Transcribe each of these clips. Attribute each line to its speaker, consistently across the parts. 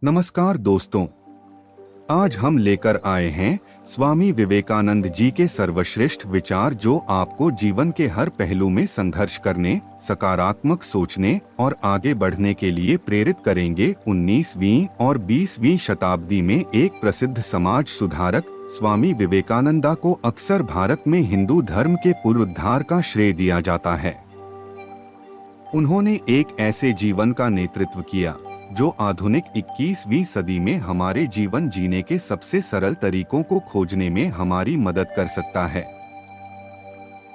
Speaker 1: नमस्कार दोस्तों, आज हम लेकर आए हैं स्वामी विवेकानंद जी के सर्वश्रेष्ठ विचार जो आपको जीवन के हर पहलू में संघर्ष करने, सकारात्मक सोचने और आगे बढ़ने के लिए प्रेरित करेंगे। 19वीं और 20वीं शताब्दी में एक प्रसिद्ध समाज सुधारक स्वामी विवेकानंदा को अक्सर भारत में हिंदू धर्म के पुनरुद्धार का श्रेय दिया जाता है। उन्होंने एक ऐसे जीवन का नेतृत्व किया जो आधुनिक 21वीं सदी में हमारे जीवन जीने के सबसे सरल तरीकों को खोजने में हमारी मदद कर सकता है।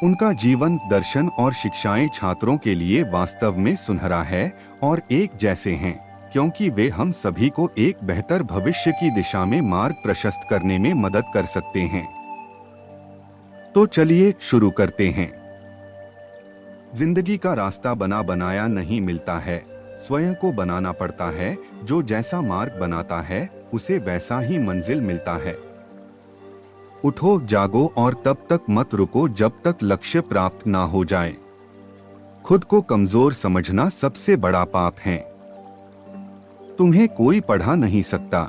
Speaker 1: उनका जीवन दर्शन और शिक्षाएं छात्रों के लिए वास्तव में सुनहरा है और एक जैसे हैं, क्योंकि वे हम सभी को एक बेहतर भविष्य की दिशा में मार्ग प्रशस्त करने में मदद कर सकते हैं। तो चलिए शुरू करते हैं। जिंदगी का रास्ता बना बनाया नहीं मिलता है, स्वयं को बनाना पड़ता है। जो जैसा मार्ग बनाता है उसे वैसा ही मंजिल मिलता है। उठो जागो और तब तक मत रुको जब तक लक्ष्य प्राप्त ना हो जाए। खुद को कमजोर समझना सबसे बड़ा पाप है। तुम्हें कोई पढ़ा नहीं सकता,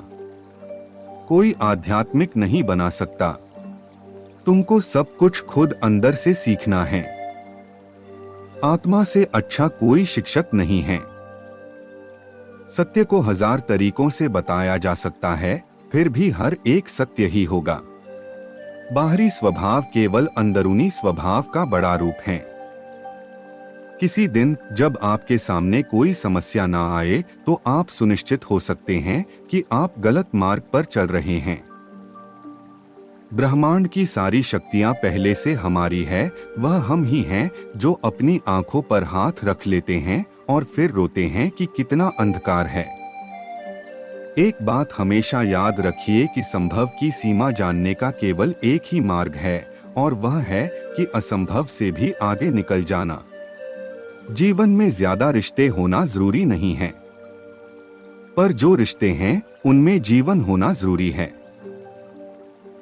Speaker 1: कोई आध्यात्मिक नहीं बना सकता। तुमको सब कुछ खुद अंदर से सीखना है। आत्मा से अच्छा कोई शिक्षक नहीं है। सत्य को 1000 तरीकों से बताया जा सकता है, फिर भी हर एक सत्य ही होगा। बाहरी स्वभाव केवल अंदरूनी स्वभाव का बड़ा रूप है। किसी दिन जब आपके सामने कोई समस्या ना आए तो आप सुनिश्चित हो सकते हैं कि आप गलत मार्ग पर चल रहे हैं। ब्रह्मांड की सारी शक्तियां पहले से हमारी है। वह हम ही हैं जो अपनी आंखों पर हाथ रख लेते हैं और फिर रोते हैं कि कितना अंधकार है। एक बात हमेशा याद रखिए कि संभव की सीमा जानने का केवल एक ही मार्ग है, और वह है कि असंभव से भी आगे निकल जाना। जीवन में ज्यादा रिश्ते होना जरूरी नहीं है, पर जो रिश्ते हैं उनमें जीवन होना जरूरी है।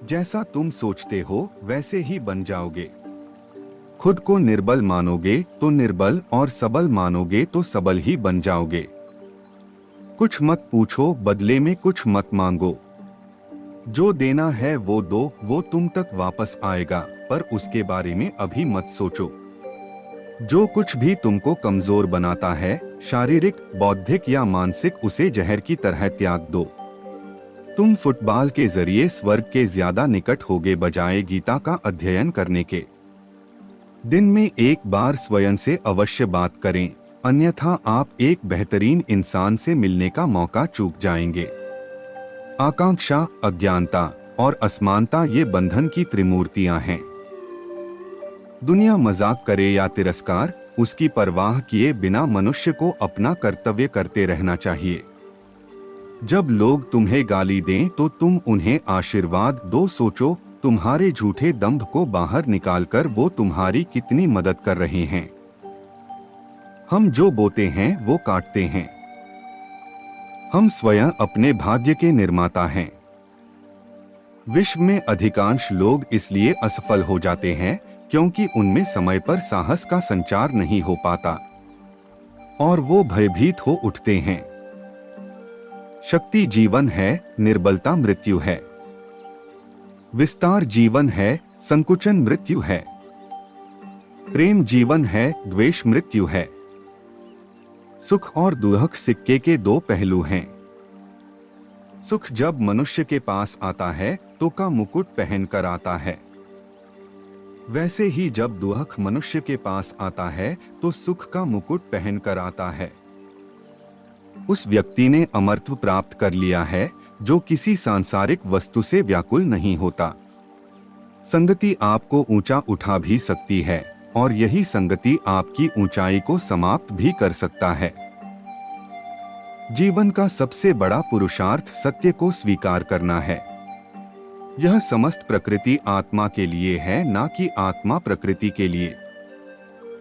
Speaker 1: जैसा तुम सोचते हो वैसे ही बन जाओगे। खुद को निर्बल मानोगे तो निर्बल, और सबल मानोगे तो सबल ही बन जाओगे। कुछ मत पूछो, बदले में कुछ मत मांगो। जो देना है वो दो, वो तुम तक वापस आएगा, पर उसके बारे में अभी मत सोचो। जो कुछ भी तुमको कमजोर बनाता है, शारीरिक, बौद्धिक या मानसिक, उसे जहर की तरह त्याग दो। तुम फुटबॉल के जरिए स्वर्ग के ज्यादा निकट होगे बजाय गीता का अध्ययन करने के। दिन में एक बार स्वयं से अवश्य बात करें, अन्यथा आप एक बेहतरीन इंसान से मिलने का मौका चूक जाएंगे। आकांक्षा, अज्ञानता और असमानता ये बंधन की त्रिमूर्तियां हैं। दुनिया मजाक करे या तिरस्कार, उसकी परवाह किए बिना मनुष्य को अपना कर्तव्य करते रहना चाहिए। जब लोग तुम्हें गाली दें तो तुम उन्हें आशीर्वाद दो। सोचो, तुम्हारे झूठे दंभ को बाहर निकालकर वो तुम्हारी कितनी मदद कर रहे हैं। हम जो बोते हैं वो काटते हैं। हम स्वयं अपने भाग्य के निर्माता हैं। विश्व में अधिकांश लोग इसलिए असफल हो जाते हैं क्योंकि उनमें समय पर साहस का संचार नहीं हो पाता और वो भयभीत हो उठते हैं। शक्ति जीवन है, निर्बलता मृत्यु है। विस्तार जीवन है, संकुचन मृत्यु है। प्रेम जीवन है, द्वेष मृत्यु है। सुख और दुख सिक्के के दो पहलू हैं। सुख जब मनुष्य के पास आता है तो का मुकुट पहनकर आता है। वैसे ही जब दुख मनुष्य के पास आता है तो सुख का मुकुट पहनकर आता है। उस व्यक्ति ने अमरत्व प्राप्त कर लिया है जो किसी सांसारिक वस्तु से व्याकुल नहीं होता। संगति आपको ऊंचा उठा भी सकती है और यही संगति आपकी ऊंचाई को समाप्त भी कर सकता है। जीवन का सबसे बड़ा पुरुषार्थ सत्य को स्वीकार करना है। यह समस्त प्रकृति आत्मा के लिए है, ना कि आत्मा प्रकृति के लिए।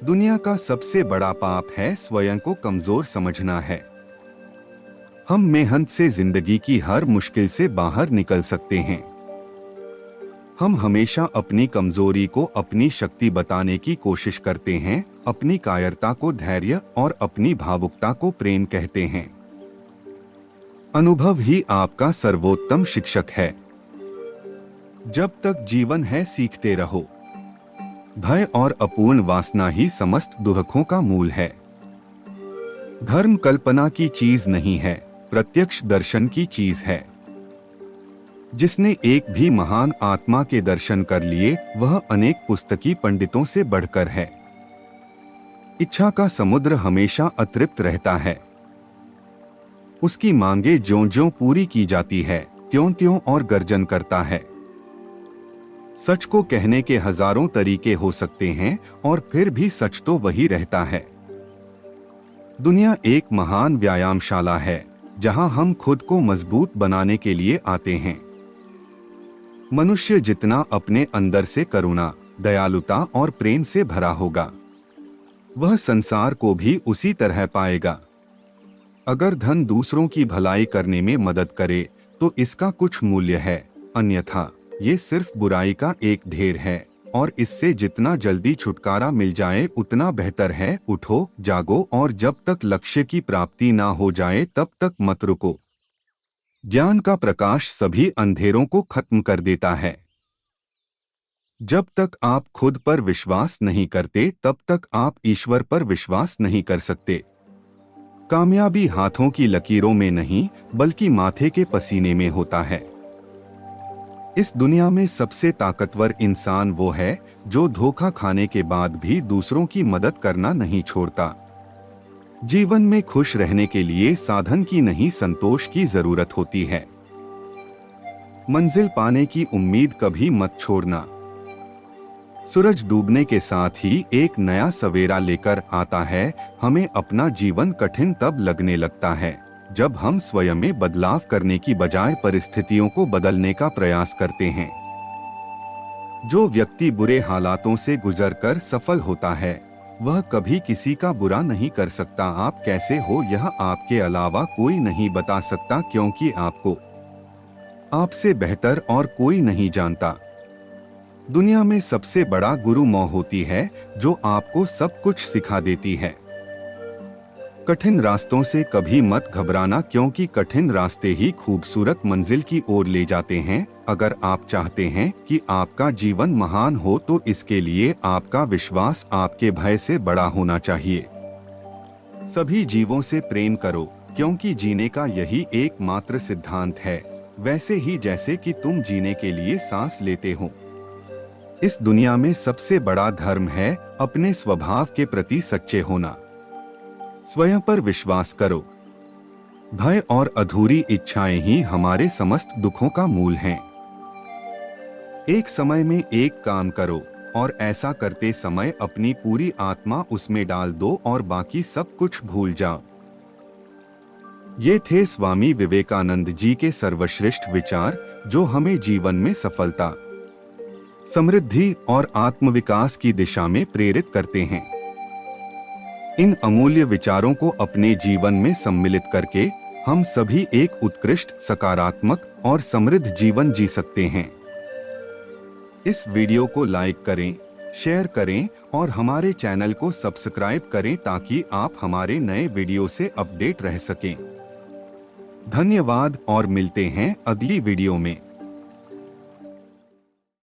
Speaker 1: दुनिया का सबसे बड़ा पाप है स्वयं को कमजोर समझना है। हम मेहनत से जिंदगी की हर मुश्किल से बाहर निकल सकते हैं। हम हमेशा अपनी कमजोरी को अपनी शक्ति बताने की कोशिश करते हैं, अपनी कायरता को धैर्य और अपनी भावुकता को प्रेम कहते हैं। अनुभव ही आपका सर्वोत्तम शिक्षक है। जब तक जीवन है सीखते रहो। भय और अपूर्ण वासना ही समस्त दुखों का मूल है। धर्म कल्पना की चीज नहीं है, प्रत्यक्ष दर्शन की चीज है। जिसने एक भी महान आत्मा के दर्शन कर लिए वह अनेक पुस्तकी पंडितों से बढ़कर है। इच्छा का समुद्र हमेशा अतृप्त रहता है। उसकी मांगे ज्यों-ज्यों पूरी की जाती है त्यों-त्यों और गर्जन करता है। सच को कहने के हजारों तरीके हो सकते हैं और फिर भी सच तो वही रहता है। दुनिया एक महान व्यायामशाला है जहां हम खुद को मजबूत बनाने के लिए आते हैं। मनुष्य जितना अपने अंदर से करुणा, दयालुता और प्रेम से भरा होगा, वह संसार को भी उसी तरह पाएगा। अगर धन दूसरों की भलाई करने में मदद करे तो इसका कुछ मूल्य है, अन्यथा ये सिर्फ बुराई का एक ढेर है और इससे जितना जल्दी छुटकारा मिल जाए उतना बेहतर है। उठो, जागो और जब तक लक्ष्य की प्राप्ति ना हो जाए तब तक मत रुको। ज्ञान का प्रकाश सभी अंधेरों को खत्म कर देता है। जब तक आप खुद पर विश्वास नहीं करते तब तक आप ईश्वर पर विश्वास नहीं कर सकते। कामयाबी हाथों की लकीरों में नहीं बल्कि माथे के पसीने में होता है। इस दुनिया में सबसे ताकतवर इंसान वो है जो धोखा खाने के बाद भी दूसरों की मदद करना नहीं छोड़ता। जीवन में खुश रहने के लिए साधन की नहीं संतोष की जरूरत होती है। मंजिल पाने की उम्मीद कभी मत छोड़ना। सूरज डूबने के साथ ही एक नया सवेरा लेकर आता है। हमें अपना जीवन कठिन तब लगने लगता है जब हम स्वयं में बदलाव करने की बजाय परिस्थितियों को बदलने का प्रयास करते हैं। जो व्यक्ति बुरे हालातों से गुजरकर सफल होता है वह कभी किसी का बुरा नहीं कर सकता। आप कैसे हो यह आपके अलावा कोई नहीं बता सकता, क्योंकि आपको आपसे बेहतर और कोई नहीं जानता। दुनिया में सबसे बड़ा गुरु माँ होती है जो आपको सब कुछ सिखा देती है। कठिन रास्तों से कभी मत घबराना, क्योंकि कठिन रास्ते ही खूबसूरत मंजिल की ओर ले जाते हैं। अगर आप चाहते हैं कि आपका जीवन महान हो तो इसके लिए आपका विश्वास आपके भय से बड़ा होना चाहिए। सभी जीवों से प्रेम करो, क्योंकि जीने का यही एकमात्र सिद्धांत है, वैसे ही जैसे कि तुम जीने के लिए सांस लेते हो। इस दुनिया में सबसे बड़ा धर्म है अपने स्वभाव के प्रति सच्चे होना। स्वयं पर विश्वास करो। भय और अधूरी इच्छाएं ही हमारे समस्त दुखों का मूल हैं। एक समय में एक काम करो और ऐसा करते समय अपनी पूरी आत्मा उसमें डाल दो और बाकी सब कुछ भूल जाओ। ये थे स्वामी विवेकानंद जी के सर्वश्रेष्ठ विचार जो हमें जीवन में सफलता, समृद्धि और आत्मविकास की दिशा में प्रेरित करते हैं। इन अमूल्य विचारों को अपने जीवन में सम्मिलित करके हम सभी एक उत्कृष्ट, सकारात्मक और समृद्ध जीवन जी सकते हैं। इस वीडियो को लाइक करें, शेयर करें और हमारे चैनल को सब्सक्राइब करें ताकि आप हमारे नए वीडियो से अपडेट रह सकें। धन्यवाद और मिलते हैं अगली वीडियो में।